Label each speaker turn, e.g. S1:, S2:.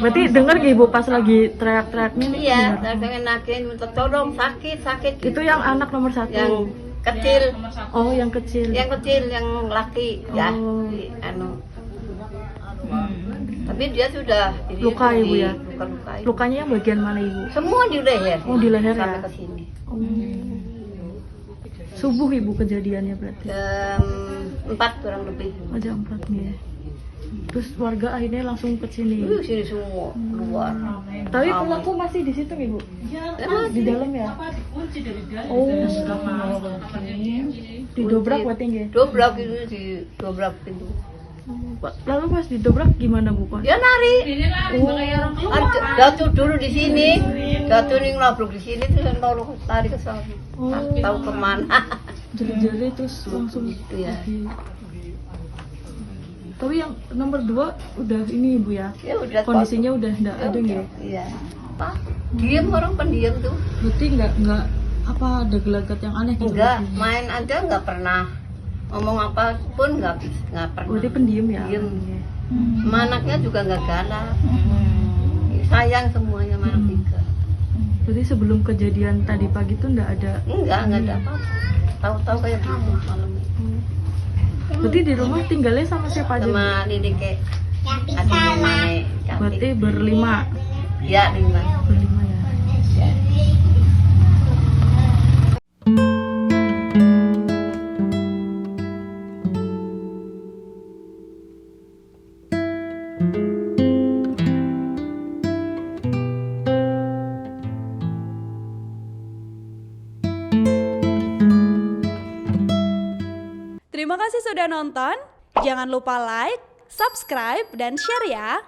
S1: Berarti dengar nggak ibu pas lagi teriak-teriaknya?
S2: Iya, teriak-teriakin minta tolong, sakit.
S1: Itu yang anak nomor 1.
S2: Yang kecil.
S1: Oh, yang kecil.
S2: Yang kecil, yang laki ya.
S1: Oh.
S2: Tapi dia sudah
S1: Luka ibu ya?
S2: Luka.
S1: Lukanya yang bagian mana ibu?
S2: Semua di leher.
S1: Oh, di leher ya?
S2: sampai ke sini.
S1: Oh. Subuh ibu kejadiannya berarti?
S2: Jam 4 kurang lebih.
S1: Oh, jam 4 ya. Terus warga akhirnya langsung ke sini.
S2: Sini semua keluar.
S1: Tapi pelaku masih di situ ibu? Di dalam ya? Oh, didobrak berarti nggih?
S2: Dobrak itu didobrak pintu.
S1: Lalu pas didobrak gimana bu?
S2: Dia nari. Jatuh dulu di sini, jatuh nih ngelabruk di sini terus baru lari ke sana. Tahu kemana?
S1: Jari-jari terus langsung.
S2: Iya.
S1: Tapi yang nomor 2 udah ini ibu ya?
S2: Ya udah.
S1: Kondisinya udah enggak ada nggih?
S2: Iya. Apa? Diam, orang pendiam tuh.
S1: Berarti enggak apa ada gelagat yang aneh gitu?
S2: Enggak, main aja enggak pernah. Ngomong apapun enggak pernah.
S1: Berarti pendiam ya?
S2: Diem. Sama anaknya juga enggak galak. Sayang semuanya sama anak 3.
S1: Berarti sebelum kejadian tadi pagi tuh enggak ada?
S2: Enggak ada apa-apa. Tahu-tahu kayak gitu malam.
S1: Berarti di rumah tinggalnya sama siapa aja?
S2: Sama Lidik kayak adiknya nenek.
S1: Berarti berlima?
S2: Ya, 5.
S1: Berlima ya?
S3: Terima kasih sudah nonton. Jangan lupa like, subscribe, dan share ya.